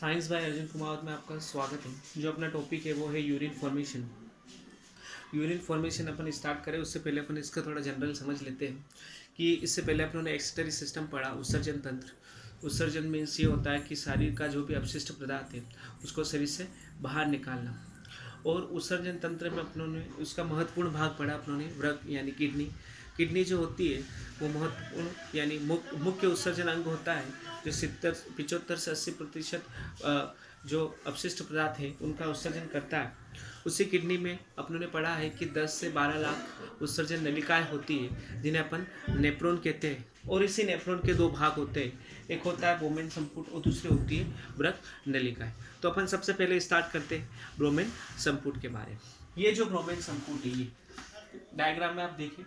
Science by Arjun Kumar में आपका स्वागत है। जो अपना टॉपिक है वो है यूरिन फॉर्मेशन। यूरिन फॉर्मेशन अपन स्टार्ट करें उससे पहले अपन इसका थोड़ा जनरल समझ लेते हैं कि इससे पहले अपन ने एक्सक्रीटरी सिस्टम पढ़ा, उत्सर्जन तंत्र। उत्सर्जन मीन्स ये होता है कि शरीर का जो भी अपशिष्ट पदार्थ है उसको शरीर से बाहर निकालना। और उत्सर्जन तंत्र में अपनों ने उसका महत्वपूर्ण भाग पढ़ा अपनों ने व्रक यानी किडनी। किडनी जो होती है वो महत्वपूर्ण यानी मुख्य उत्सर्जन अंग होता है जो 75 से 80% जो अपशिष्ट पदार्थ है उनका उत्सर्जन करता है। उसी किडनी में अपनों ने पढ़ा है कि 10 से 12 लाख उत्सर्जन नलिकाएं होती है जिन्हें अपन नेफ्रॉन कहते हैं। और इसी नेफ्रॉन के दो भाग होते हैं, एक होता है ब्रोमेन संपुट और दूसरी होती है व्रक नलिकाएं। तो अपन सबसे पहले स्टार्ट करते हैं ब्रोमेन संपुट के बारे में। ये जो ब्रोमेन संपुट है, ये डायग्राम में आप देखें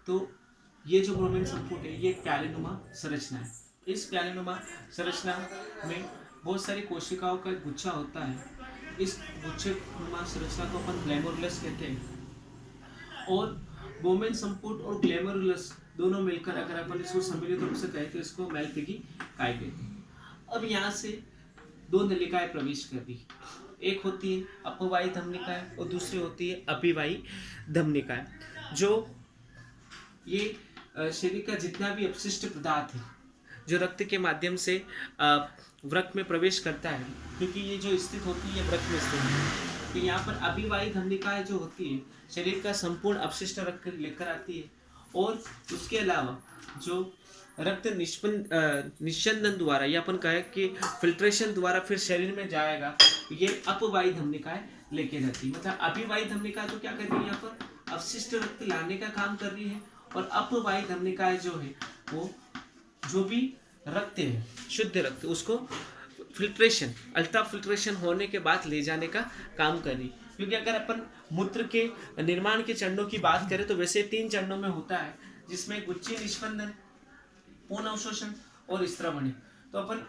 तो ये जो ब्रोमेन संपुट है ये एक प्यालेनुमा संरचना है। इस प्यालेनुमा संरचना में बहुत सारी कोशिकाओं का एक गुच्छा होता है। इस गुच्छे नुमा संरचना को अपन ग्लैमरुलस कहते हैं। और ब्रोमेन संपुट और ग्लैमरुलस दोनों मिलकर अगर अपन इसको सम्मिलित रूप से कहें तो इसको मैलपिगी काय कहते हैं। अब यहाँ से दो नलिकाएं प्रवेश कर रही, एक होती है अपवायी धमनिकाएं और दूसरी होती है अपिवायी धमनिकाएं। जो ये शरीर का जितना भी अपशिष्ट पदार्थ है जो रक्त के माध्यम से व्रक में प्रवेश करता है, क्योंकि ये जो स्थित होती है व्रक में स्थित है, तो यहाँ पर अभिवाही धमनिकाएं जो होती है शरीर का संपूर्ण अपशिष्ट रक्त लेकर आती है। और उसके अलावा जो रक्त निस्यंदन द्वारा या अपन कहें कि फिल्ट्रेशन द्वारा फिर शरीर में जाएगा, ये अपवाही धमनिकाएं लेके जाती है। मतलब अभिवाही धमनिका तो क्या कर रही है, यहाँ पर अपशिष्ट रक्त लाने का काम कर रही है। और अपवाही धमनिकाएं जो है वो जो भी रक्त है शुद्ध रक्त उसको फिल्ट्रेशन अल्ट्रा फिल्ट्रेशन होने के बाद ले जाने का काम कर रही। क्योंकि अगर अपन मूत्र के निर्माण के चरणों की बात करें तो वैसे 3 चरणों में होता है, जिसमें गुच्ची निष्पंदन, पूर्ण अवशोषण और स्त्रवण। तो अपन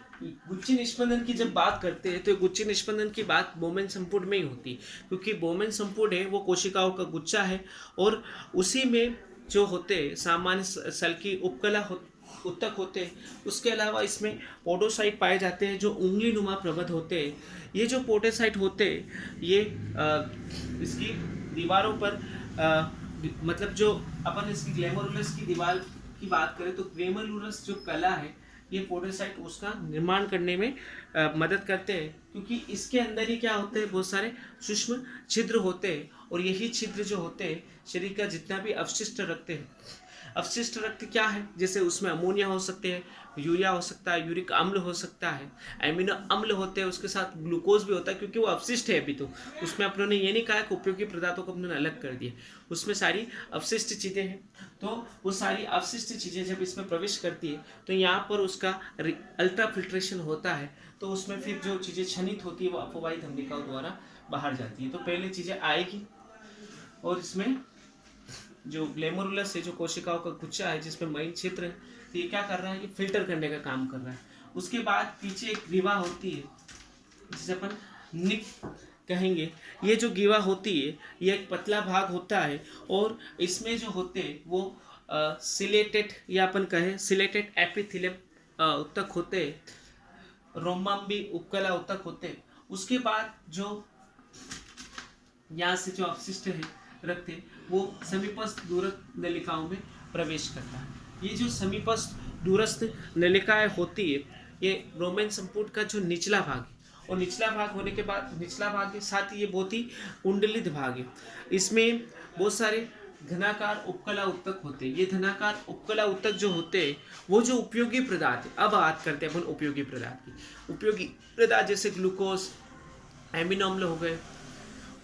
गुच्ची निष्पंदन की जब बात करते हैं तो गुच्ची निष्पंदन की बात ब्रोमेन संपुट में ही होती है, क्योंकि ब्रोमेन संपुट है वो कोशिकाओं का गुच्छा है। और उसी में जो होते सामान्य सेल की उपकला उत्तक होते हैं। उसके अलावा इसमें पोडोसाइट पाए जाते हैं जो उंगली नुमा प्रबंध होते हैं। ये जो पोडोसाइट होते हैं ये इसकी दीवारों पर मतलब जो अपन इसकी ग्लैमरुलस की दीवार की बात करें तो ग्लैमरुलस जो कला है ये पोडोसाइट उसका निर्माण करने में मदद करते हैं, क्योंकि इसके अंदर ही क्या होते हैं बहुत सारे सूक्ष्म छिद्र होते हैं। और यही छिद्र जो होते हैं शरीर का जितना भी अपशिष्ट रक्त है, अपशिष्ट रक्त क्या है, जैसे उसमें अमोनिया हो सकते हैं, यूरिया हो सकता है, यूरिक अम्ल हो सकता है, एमिनो अम्ल होते हैं, उसके साथ ग्लूकोज भी होता है, क्योंकि वो अपशिष्ट है। अभी तो उसमें अपनों ने ये नहीं कहा कि उपयोगी पदार्थों को अपने अलग कर दिया, उसमें सारी अपशिष्ट चीज़ें हैं। तो वो सारी अपशिष्ट चीज़ें जब इसमें प्रवेश करती है तो यहाँ पर उसका अल्ट्रा फिल्ट्रेशन होता है, तो उसमें फिर जो चीज़ें क्षनित होती है वो अपवाही धमनिकाओं द्वारा बाहर जाती है। तो पहले चीज़ें आएगी और इसमें जो ग्लैमरुलस है जो कोशिकाओं का गुच्छा है जिसमें मयन क्षेत्र है, तो ये क्या कर रहा है, ये फिल्टर करने का काम कर रहा है। उसके बाद पीछे एक ग्रीवा होती है जिसे अपन निक कहेंगे। ये जो ग्रीवा होती है ये एक पतला भाग होता है और इसमें जो होते हैं वो सिलेटेड या अपन कहें सिलेटेड एपिथेलियम उत्तक होते हैं, रोमाम्बी उपकला उत्तक होते हैं। उसके बाद जो यहाँ से जो अपशिष्ट है रक्त है वो समीपस्थ दूरस्थ नलिकाओं में प्रवेश करता है। ये जो समीपस्थ दूरस्थ नलिकाएं होती है ये ब्रोमेन संपुट का जो निचला भाग है, और निचला भाग होने के बाद निचला भाग के साथ ही ये बहुत ही कुंडलित भाग है। इसमें बहुत सारे घनाकार उपकला उत्तक होते हैं। ये घनाकार उपकला उत्तक जो होते हैं वो जो उपयोगी पदार्थ है, अब बात करते हैं अपन उपयोगी पदार्थ की। उपयोगी पदार्थ जैसे ग्लूकोज, एमिनो अम्ल हो गए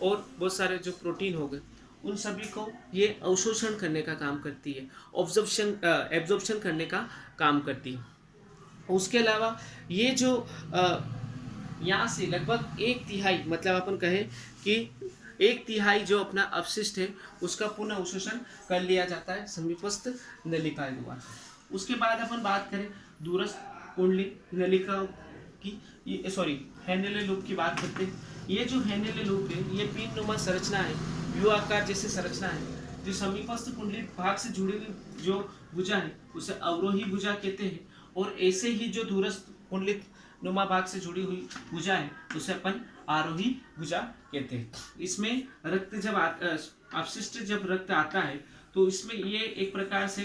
और बहुत सारे जो प्रोटीन हो गए, उन सभी को ये अवशोषण करने का काम करती है, एब्जॉर्प्शन करने का काम करती है। उसके अलावा ये जो यहाँ से लगभग 1/3 मतलब अपन कहें कि 1/3 जो अपना अपशिष्ट है उसका पुनः अवशोषण कर लिया जाता है समीपस्थ नलिकाएं द्वारा। उसके बाद अपन बात करें दूरस्थ कुंडली नलिकाओं की, हैंडेले लूप की बात करते हैं। ये जो हैंडेले लूप है ये पिन नुमा संरचना है, यू आकार जैसी संरचना है जो समीपस्थ कुंडली भाग से जुड़ी हुई जो भुजा है उसे अवरोही भुजा कहते हैं। और ऐसे ही जो दूरस्थ कुंडलित नुमा भाग से जुड़ी हुई भुजा है उसे अपन आरोही भुजा कहते हैं। इसमें रक्त जब अपशिष्ट जब रक्त आता है तो इसमें ये एक प्रकार से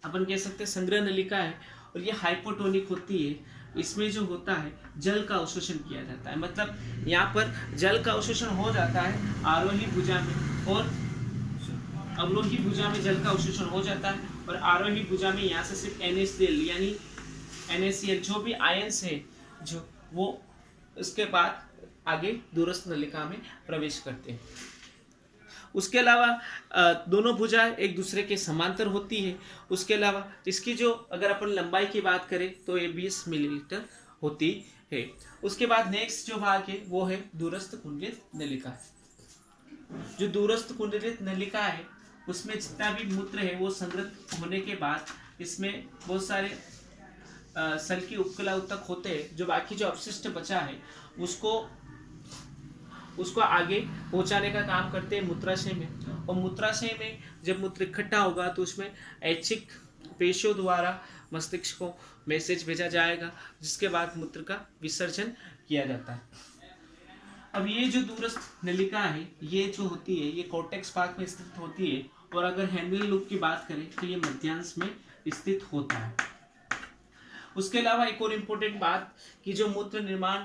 अपन कह सकते हैं संग्रह नलिका है, और ये हाइपोटोनिक होती है। इसमें जो होता है जल का अवशोषण किया जाता है, मतलब यहाँ पर जल का अवशोषण हो जाता है आरोही भुजा में, और अवरोही भुजा में जल का अवशोषण हो जाता है, और आरोही भुजा में यहाँ से सिर्फ NaCl यानी NaCl जो भी आयंस है जो वो उसके बाद आगे दूरस्थ नलिका में प्रवेश करते हैं। उसके अलावा दोनों भुजा एक दूसरे के समांतर होती है। उसके अलावा इसकी जो अगर अपन लंबाई की बात करें तो ये 20 मिलीमीटर होती है। उसके बाद नेक्स्ट जो भाग है वो है दूरस्थ कुंडलित नलिका। जो दूरस्थ कुंडलित नलिका है उसमें जितना भी मूत्र है वो संग्रहित होने के बाद इसमें बहुत सारे सल की उपकला उत्तक होते हैं, जो बाकी जो अपशिष्ट बचा है उसको आगे पहुंचाने का काम करते हैं मूत्राशय में। और मूत्राशय में जब मूत्र इकट्ठा होगा तो उसमें ऐच्छिक पेशियों द्वारा मस्तिष्क को मैसेज भेजा जाएगा, जिसके बाद मूत्र का विसर्जन किया जाता है। अब ये जो दूरस्थ नलिका है ये जो होती है ये कोर्टेक्स भाग में स्थित होती है, और अगर हैंडल लूप की बात करें तो ये मध्यांश में स्थित होता है। उसके अलावा एक और इम्पोर्टेंट बात कि जो मूत्र निर्माण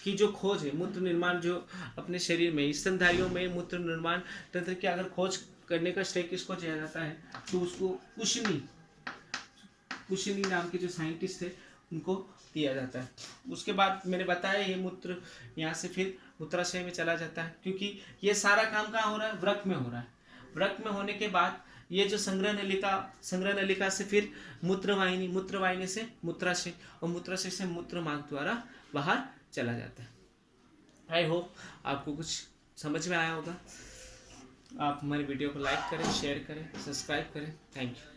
की जो खोज है, मूत्र निर्माण जो अपने शरीर में स्तनधारियों में मूत्र निर्माण तंत्र की अगर खोज करने का श्रेय किसको दिया जाता है तो उसको कुशिनी नाम के जो साइंटिस्ट थे उनको दिया जाता है। उसके बाद मैंने बताया ये मूत्र यहाँ से फिर मूत्राशय में चला जाता है, क्योंकि ये सारा काम कहाँ हो रहा है, वृक्क में हो रहा है। वृक्क में होने के बाद ये जो संग्रह नलिका से फिर मूत्रवाहिनी से मूत्राशय, और मूत्राशय से मूत्र मार्ग द्वारा बाहर चला जाता है। आई होप आपको कुछ समझ में आया होगा। आप हमारी वीडियो को लाइक करें, शेयर करें, सब्सक्राइब करें। Thank you.